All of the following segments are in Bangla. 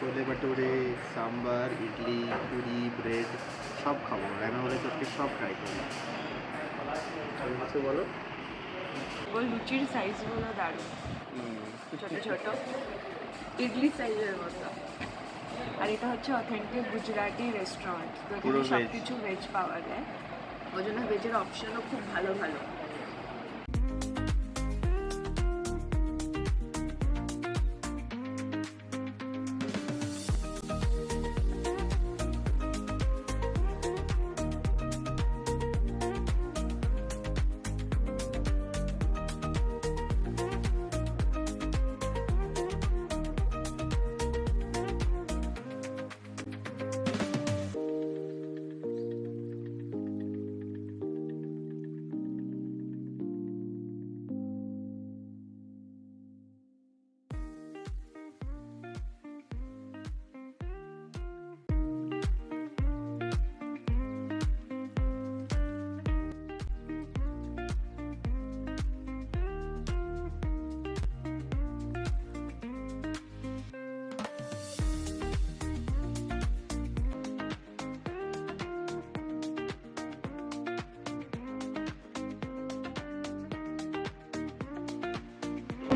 ছোলে ভাটুরে, সাম্বার, ইডলি, পুরি, ব্রেড সব খাবো। রায়নাওয়ালা চটকে সব ট্রাই করবো। তুমি কিছু বলো। ও লুচির সাইজগুলো দারুণ, ছোট ছোট ইডলি সাইজের মতো। আর এটা হচ্ছে অথেন্টিক গুজরাটি রেস্টুরেন্ট, তো এখানে সব কিছু ভেজ পাওয়া যায়, ওই জন্য ভেজের অপশনও খুব ভালো ভালো।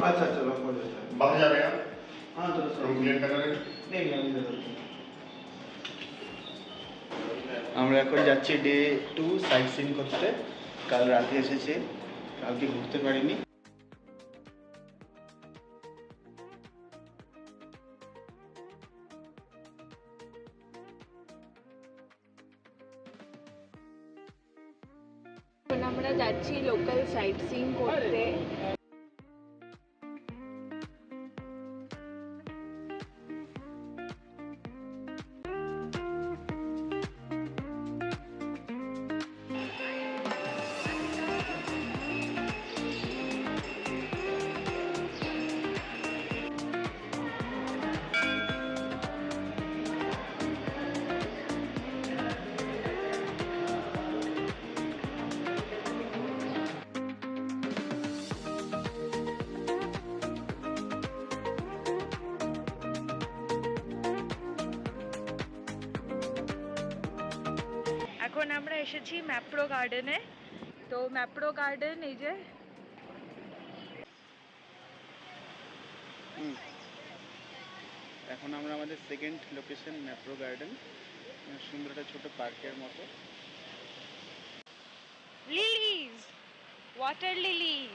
अच्छा चलो बाहर जा रहे हैं आप? हाँ चलो रूम क्लियर कर रहे हैं? नहीं আমরা এখন যাচ্ছি ডে 2 সাইট সিন করতে। কাল রাতে এসেছি, কালকে ঘুরতে পারিনি। এখন আমরা যাচ্ছি লোকাল সাইট সিইং করতে। এখন আমরা এসেছি ম্যাপ্রো গার্ডেনে। তো ম্যাপ্রো গার্ডেন এই যে, এখন আমরা আমাদের সেকেন্ড লোকেশন ম্যাপ্রো গার্ডেন, সুন্দর একটা ছোট পার্কের মতো। লিলিজ, ওয়াটার লিলিজ।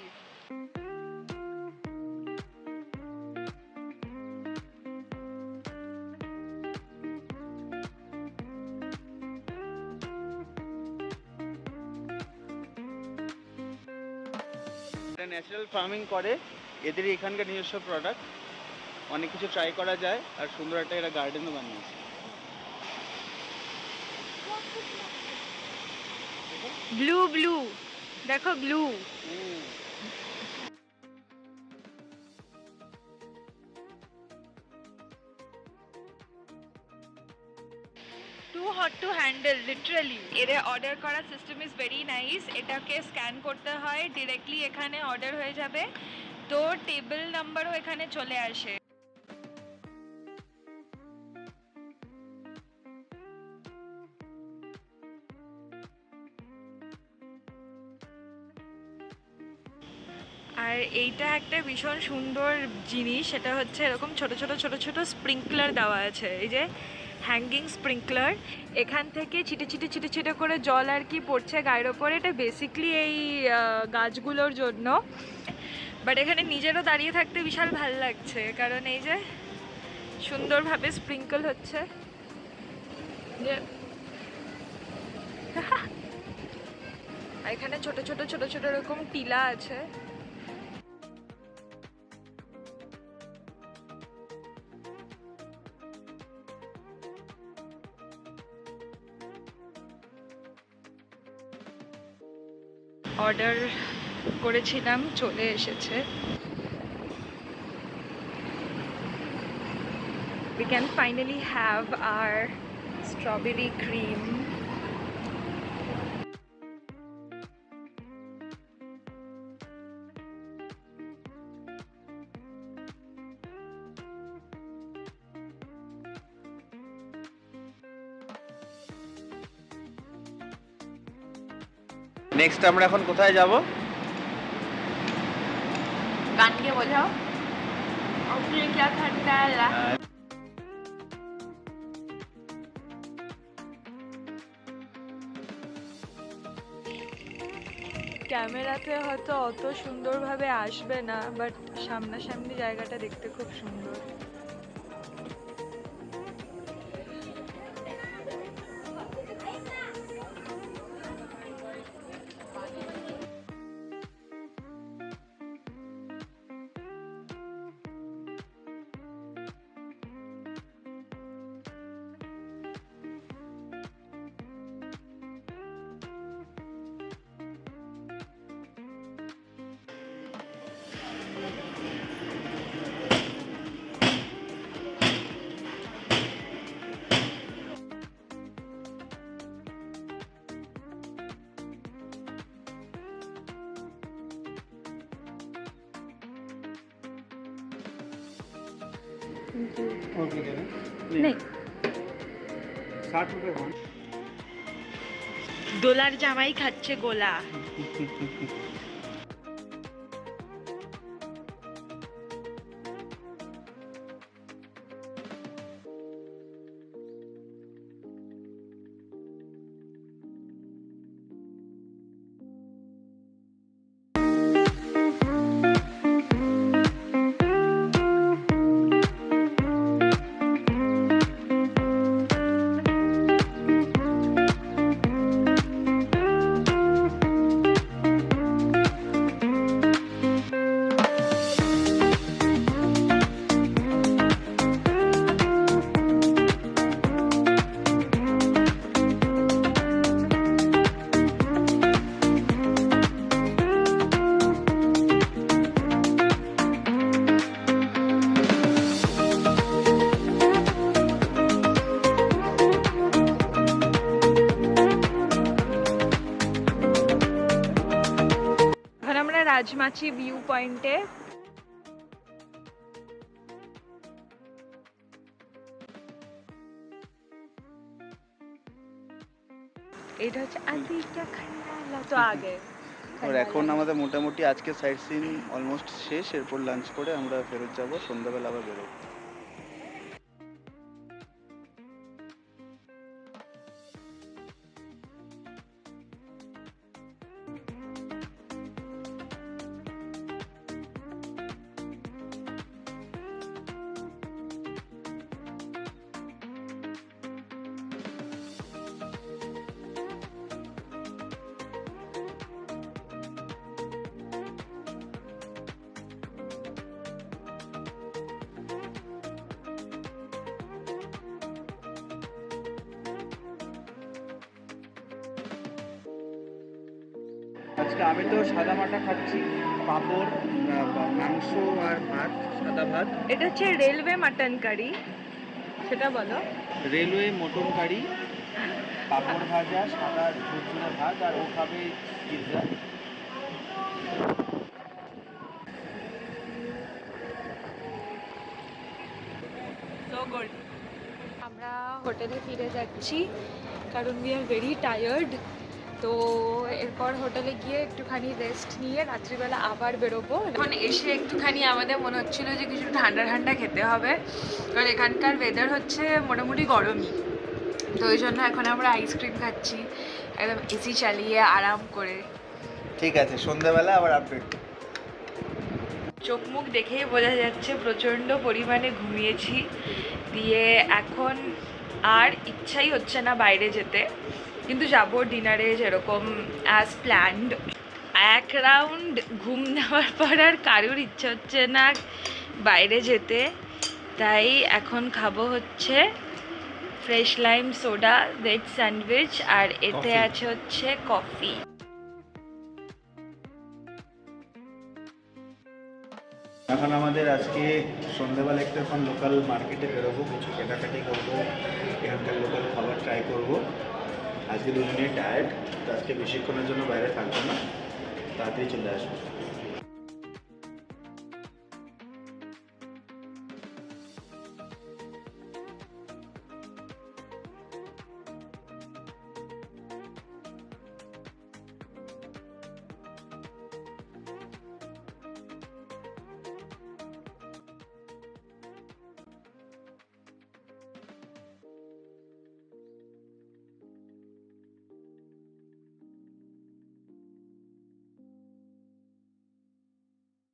এটা ন্যাচারাল ফার্মিং করে, এদের এখানকার নিজস্ব প্রোডাক্ট, অনেক কিছু ট্রাই করা যায়। আর সুন্দর একটা এরা গার্ডেনও বানিয়েছে। ব্লু ব্লু, দেখো blue. Too hot to handle literally. এদের অর্ডার করার সিস্টেম ইজ ভেরি নাইস। এটাকে স্ক্যান করতে হয়, ডিরেক্টলি এখানে অর্ডার হয়ে যাবে, তো টেবিল নাম্বারও এখানে চলে আসে। আর এইটা একটা ভীষণ সুন্দর জিনিস, সেটা হচ্ছে এরকম ছোট ছোট ছোট ছোট স্প্রিংকলার দেওয়া আছে, এই যে হ্যাঙ্গিং স্প্রিংকলার। এখান থেকে ছিটে ছিটে ছিটে ছিটে করে জল আর কি পড়ছে গায়ের ওপরে। এটা বেসিকলি এই গাছগুলোর জন্য, বাট এখানে নিজেরও দাঁড়িয়ে থাকতে বিশাল ভাল লাগছে, কারণ এই যে সুন্দরভাবে স্প্রিঙ্কল হচ্ছে। এখানে ছোট ছোট ছোট ছোট এরকম টিলা আছে। অর্ডার করেছিলাম, চলে এসেছে। We can finally have our strawberry cream. Next আমরা এখন কোথায় যাব? গান গিয়ে বোঝাও। क्या ठंडा है ক্যামেরাতে হয়তো অত সুন্দরভাবে আসবে না, বাট সামনাসামনি জায়গাটা দেখতে খুব সুন্দর। नहीं 60 रुपए हो। দোলার জামাই খাচ্ছে গোলা। এখন আমরা রাজমাচি ভিউ পয়েন্টে। এটা হচ্ছে আদিকা খান্ডালা, তো আগে আর এখন আমাদের মোটামুটি আজকে সাইট সিন অলমোস্ট শেষ, এরপর লাঞ্চ করে আমরা ফেরত যাব, সন্ধ্যাবেলা আবার বেরোবো। আজকে আমি তো সাদা মাটা খাচ্ছি, পাঁপড়, মাংস আর ভাত, সাদা ভাত। এটা হচ্ছে রেলওয়ে মাটন কারি, সেটা বলো। রেলওয়ে মটন কারি, পাঁপড় ভাজা, সাদা ঝুরঝুরে ভাত, আর ও খাবে পিৎজা। আমরা হোটেলে ফিরে যাচ্ছি কারণ উই আর ভেরি টায়ার্ড। তো এরপর হোটেলে গিয়ে একটুখানি রেস্ট নিয়ে রাত্রিবেলা আবার বেরোবো। এখন এসে একটুখানি আমাদের মনে হচ্ছিলো যে কিছু ঠান্ডা ঠান্ডা খেতে হবে, কারণ এখানকার ওয়েদার হচ্ছে মোটামুটি গরমই। তো ওই জন্য এখন আমরা আইসক্রিম খাচ্ছি একদম এসি চালিয়ে আরাম করে। ঠিক আছে, সন্ধ্যাবেলা আবার আপডেট। চোখ মুখ দেখেই বোঝা যাচ্ছে প্রচণ্ড পরিমাণে ঘুমিয়েছি, দিয়ে এখন আর ইচ্ছাই হচ্ছে না বাইরে যেতে, কিন্তু যাবো ডিনারে যেরকম অ্যাজ প্ল্যান্ড। এক রাউন্ড ঘুম নেওয়ার পর আর কারোর ইচ্ছা হচ্ছে না বাইরে যেতে, তাই এখন খাবো হচ্ছে fresh lime soda, veg sandwich, আর এতে Coffee. আছে হচ্ছে কফি। এখন আমাদের আজকে সন্ধ্যাবেলা একটু এখন লোকাল মার্কেটে বেরোবো, কিছু কেনাকাটি করবো, এখানকার লোকাল খাবার ট্রাই করবো। আজকে দুজনেই টায়ার্ড, তো আজকে বেশিক্ষণের জন্য বাইরে থাকবো না, তাড়াতাড়ি চলে আসবো।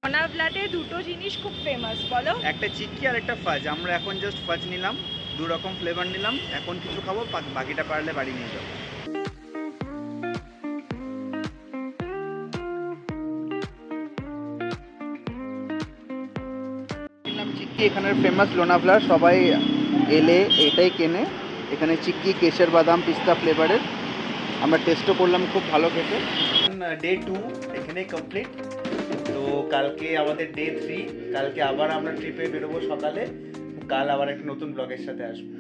লোনাভলাতে দুটো জিনিস খুব ফেমাস, বলো। একটা চিক্কি আর একটা ফাজ। আমরা এখন জাস্ট ফাজ নিলাম, 2 রকম ফ্লেভার নিলাম। এখন কিছু খাবো, বাকিটা পারলে বাড়ি নিয়ে যাবো। নিলাম চিক্কি, এখানের ফেমাস লোনাভলা, সবাই এলে এটাই কেনে। এখানে চিক্কি কেশর বাদাম পিস্তা ফ্লেভারের। আমরা টেস্টও করলাম, খুব ভালো খেতে। ডে 2 এখানেই কমপ্লিট। তো কালকে আমাদের ডে 3, কালকে আবার আমরা ট্রিপে বেরোবো সকালে। কাল আবার একটা নতুন ব্লগের সাথে আসবো।